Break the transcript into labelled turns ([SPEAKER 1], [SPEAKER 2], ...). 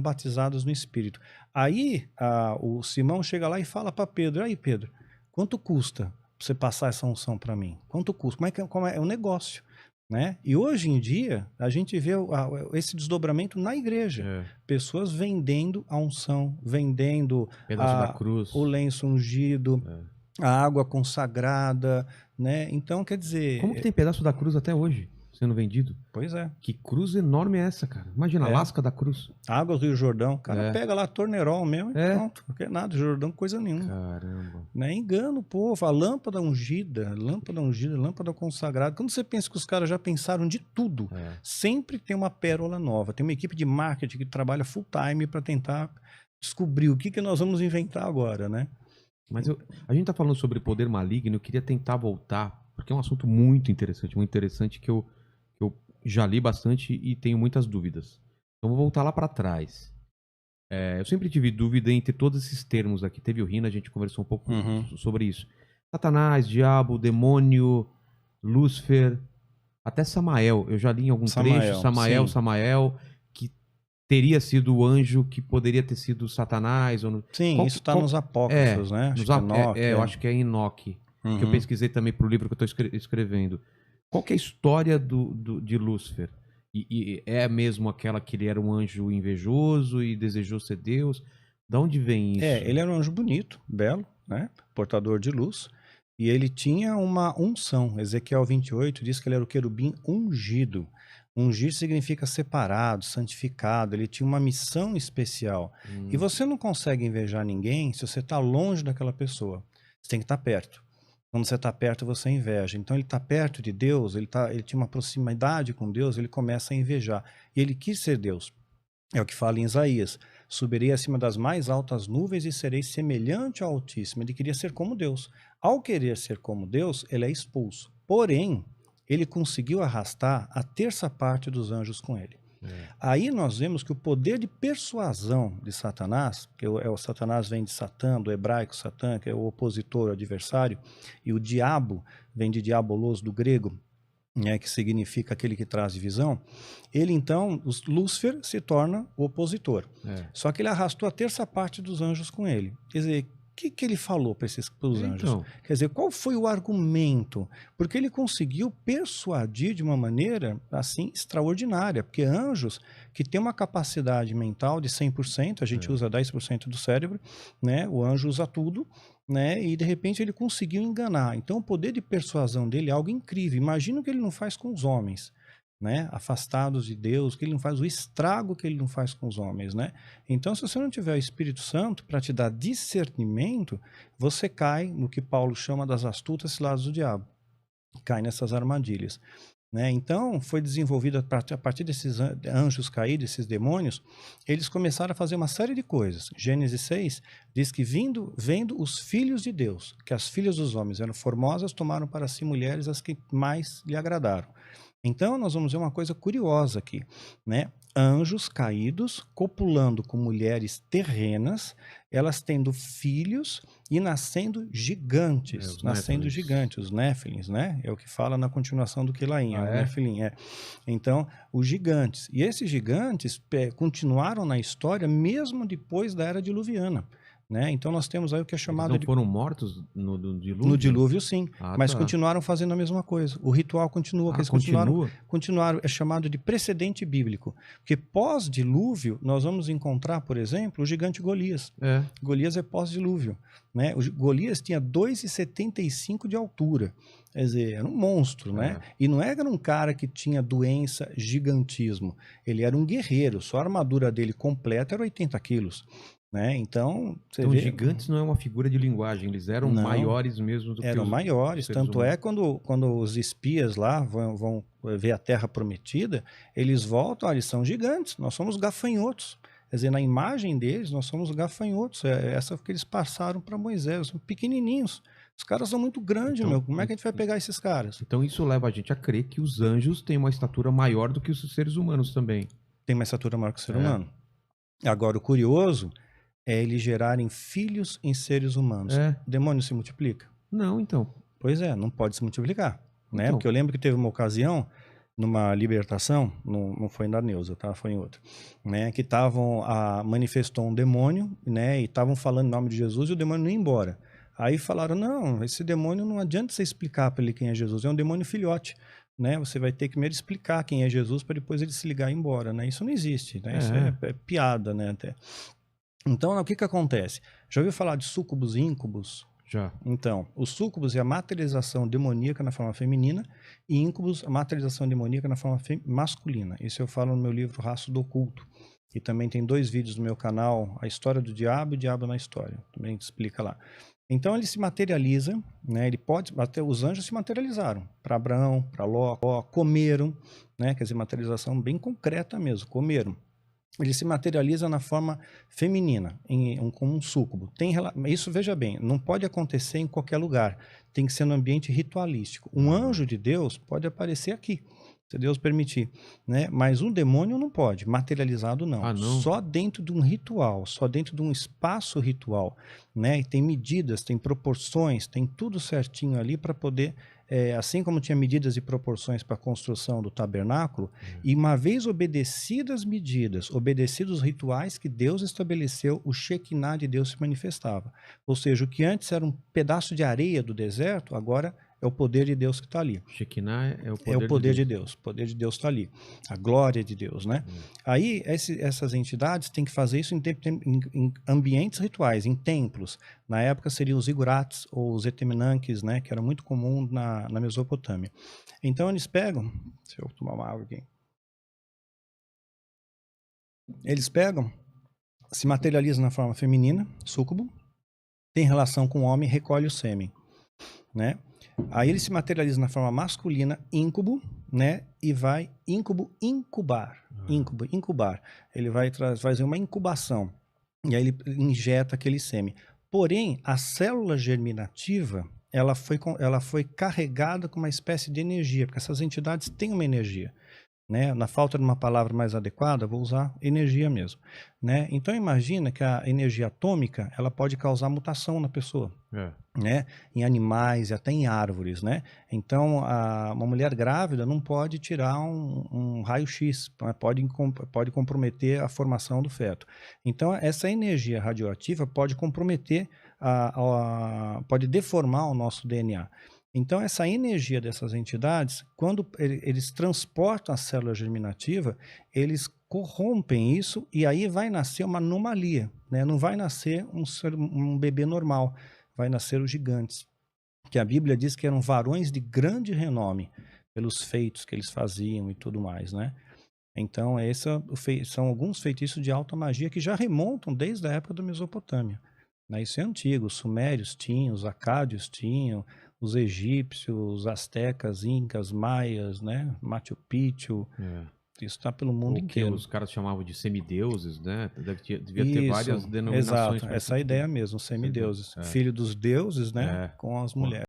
[SPEAKER 1] batizados no Espírito. Aí o Simão chega lá e fala para Pedro: aí Pedro, quanto custa pra você passar essa unção para mim? Quanto custa? Como é um negócio, né? E hoje em dia a gente vê esse desdobramento na igreja, pessoas vendendo a unção, vendendo
[SPEAKER 2] pedaço da cruz,
[SPEAKER 1] o lenço ungido, a água consagrada, né? Então, quer dizer...
[SPEAKER 2] Como que tem pedaço da cruz até hoje sendo vendido?
[SPEAKER 1] Pois é.
[SPEAKER 2] Que cruz enorme é essa, cara? Imagina, a lasca da cruz.
[SPEAKER 1] Água do Rio Jordão. O cara pega lá Tornerol mesmo e pronto. Não quer nada, Jordão, coisa nenhuma.
[SPEAKER 2] Caramba.
[SPEAKER 1] Né? Engana o povo. A lâmpada ungida, lâmpada consagrada. Quando você pensa que os caras já pensaram de tudo, sempre tem uma pérola nova. Tem uma equipe de marketing que trabalha full time para tentar descobrir o que nós vamos inventar agora, né?
[SPEAKER 2] Mas a gente tá falando sobre poder maligno, eu queria tentar voltar, porque é um assunto muito interessante que eu já li bastante e tenho muitas dúvidas. Então vou voltar lá para trás. Eu sempre tive dúvida entre todos esses termos aqui. Teve o Rina, a gente conversou um pouco sobre isso. Satanás, diabo, demônio, Lúcifer, até Samael. Eu já li em algum trecho, Samael, que teria sido o anjo que poderia ter sido Satanás. Ou
[SPEAKER 1] Sim, isso está nos apócrifos, né?
[SPEAKER 2] Eu acho que é Enoque, que eu pesquisei também para o livro que eu estou escrevendo. Qual que é a história de Lúcifer? E é mesmo aquela que ele era um anjo invejoso e desejou ser Deus? Da onde vem isso?
[SPEAKER 1] Ele era um anjo bonito, belo, né? Portador de luz. E ele tinha uma unção. Ezequiel 28 diz que ele era o querubim ungido. Ungir significa separado, santificado. Ele tinha uma missão especial. E você não consegue invejar ninguém se você está longe daquela pessoa. Você tem que estar perto. Quando você está perto, você inveja. Então ele está perto de Deus, ele tinha uma proximidade com Deus, ele começa a invejar. E ele quis ser Deus. É o que fala em Isaías: subirei acima das mais altas nuvens e serei semelhante ao Altíssimo. Ele queria ser como Deus. Ao querer ser como Deus, ele é expulso. Porém, ele conseguiu arrastar a terça parte dos anjos com ele. Aí nós vemos que o poder de persuasão de Satanás, que o Satanás vem de Satã, do hebraico Satã, que é o opositor, o adversário, e o diabo vem de diabolos, do grego, né, que significa aquele que traz divisão. Ele então, Lúcifer, se torna o opositor. Só que ele arrastou a terça parte dos anjos com ele. Quer dizer, o que ele falou para os anjos? Quer dizer, qual foi o argumento? Porque ele conseguiu persuadir de uma maneira assim extraordinária, porque anjos que têm uma capacidade mental de 100%, a gente usa 10% do cérebro, né? O anjo usa tudo, né? E de repente ele conseguiu enganar. Então o poder de persuasão dele é algo incrível. Imagina o que ele não faz com os homens, né? Afastados de Deus, que ele não faz, o estrago que ele não faz com os homens, né? Então, se você não tiver o Espírito Santo para te dar discernimento, você cai no que Paulo chama das astutas ciladas do diabo, cai nessas armadilhas, né? Então, foi desenvolvido a partir desses anjos caídos, esses demônios, eles começaram a fazer uma série de coisas. Gênesis 6 diz que vendo os filhos de Deus, que as filhas dos homens eram formosas, tomaram para si mulheres as que mais lhe agradaram. Então, nós vamos ver uma coisa curiosa aqui, né? Anjos caídos copulando com mulheres terrenas, elas tendo filhos e nascendo gigantes, os Néfilins, né? É o que fala na continuação do Quelaim, o Néfilim, Então, os gigantes. E esses gigantes continuaram na história mesmo depois da Era Diluviana. Né? Então nós temos aí o que é chamado
[SPEAKER 2] Eles não foram mortos no dilúvio?
[SPEAKER 1] No dilúvio, sim, mas continuaram fazendo a mesma coisa. O ritual continua, eles continuaram, é chamado de precedente bíblico, porque pós-dilúvio nós vamos encontrar, por exemplo, o gigante Golias. Golias é pós-dilúvio, né? O Golias tinha 2,75 de altura, quer dizer, era um monstro, né? E não era um cara que tinha doença, gigantismo, ele era um guerreiro, só a armadura dele completa era 80 quilos. Né? Então,
[SPEAKER 2] os gigantes não é uma figura de linguagem, eles eram maiores mesmo do que os
[SPEAKER 1] eram maiores, tanto
[SPEAKER 2] humanos.
[SPEAKER 1] É quando os espias lá vão ver a Terra Prometida, eles voltam, eles são gigantes, nós somos gafanhotos. Quer dizer, na imagem deles, nós somos gafanhotos, essa que eles passaram para Moisés, são pequenininhos. Os caras são muito grandes, como é que a gente vai pegar esses caras?
[SPEAKER 2] Então isso leva a gente a crer que os anjos têm uma estatura maior do que os seres humanos também.
[SPEAKER 1] Tem uma estatura maior que o ser humano. Agora, o curioso é eles gerarem filhos em seres humanos. O demônio se multiplica?
[SPEAKER 2] Não, então.
[SPEAKER 1] Pois é, não pode se multiplicar. Né? Porque eu lembro que teve uma ocasião, numa libertação, não foi na Neuza, tá? Foi em outra, né? Que manifestou um demônio, né? E estavam falando em nome de Jesus e o demônio não ia embora. Aí falaram, não, esse demônio não adianta você explicar para ele quem é Jesus, é um demônio filhote, né? Você vai ter que primeiro explicar quem é Jesus para depois ele se ligar e ir embora, né? Isso não existe, né? Isso é piada, né? Até. Então, o que que acontece? Já ouviu falar de súcubos e íncubos?
[SPEAKER 2] Já.
[SPEAKER 1] Então, os súcubos é a materialização demoníaca na forma feminina e íncubos a materialização demoníaca na forma masculina. Isso eu falo no meu livro Raço do Oculto. E também tem 2 vídeos no meu canal, A História do Diabo e o Diabo na História. Também explica lá. Então ele se materializa, né? Ele pode, até os anjos se materializaram para Abraão, para Ló, comeram, né? Quer dizer, materialização bem concreta mesmo, comeram. Ele se materializa na forma feminina, como um súcubo. Isso, veja bem, não pode acontecer em qualquer lugar. Tem que ser no ambiente ritualístico. Um anjo de Deus pode aparecer aqui, se Deus permitir, né? Mas um demônio não pode, materializado não.
[SPEAKER 2] Ah, não?
[SPEAKER 1] Só dentro de um ritual, só dentro de um espaço ritual, né? E tem medidas, tem proporções, tem tudo certinho ali para poder... assim como tinha medidas e proporções para a construção do tabernáculo, e uma vez obedecidas medidas, obedecidos os rituais que Deus estabeleceu, o Shekinah de Deus se manifestava. Ou seja, o que antes era um pedaço de areia do deserto, agora é o poder de Deus que está ali.
[SPEAKER 2] Shekinah é o poder,
[SPEAKER 1] É o poder de Deus. O poder de Deus está ali. A glória de Deus, né? Aí, essas entidades têm que fazer isso em ambientes rituais, em templos. Na época seriam os igurates ou os etemenanques, né? Que era muito comum na Mesopotâmia. Então, eles pegam... Deixa eu tomar uma água aqui. Eles pegam, se materializam na forma feminina, súcubo, tem relação com o homem, recolhe o sêmen, né? Aí ele se materializa na forma masculina, íncube, né? E vai incubar. Ele vai fazer uma incubação. E aí ele injeta aquele sêmen. Porém, a célula germinativa, ela foi carregada com uma espécie de energia, porque essas entidades têm uma energia. Né? Na falta de uma palavra mais adequada, vou usar energia mesmo, né? Então imagina que a energia atômica ela pode causar mutação na pessoa, né? Em animais e até em árvores, né? Então uma mulher grávida não pode tirar um raio-x, pode comprometer a formação do feto. Então essa energia radioativa pode comprometer, pode deformar o nosso DNA. Então, essa energia dessas entidades, quando eles transportam a célula germinativa, eles corrompem isso e aí vai nascer uma anomalia, né? Não vai nascer um bebê normal, vai nascer os gigantes. Que a Bíblia diz que eram varões de grande renome, pelos feitos que eles faziam e tudo mais, né? Então, são alguns feitiços de alta magia que já remontam desde a época da Mesopotâmia. Né? Isso é antigo, os sumérios tinham, os acádios tinham, os egípcios, os astecas, incas, maias, né? Machu Picchu. Isso está pelo mundo inteiro.
[SPEAKER 2] Os caras chamavam de semideuses, né? Devia ter várias denominações.
[SPEAKER 1] Exato, essa é a ideia mesmo, semideuses. Filho dos deuses, né? Com as mulheres.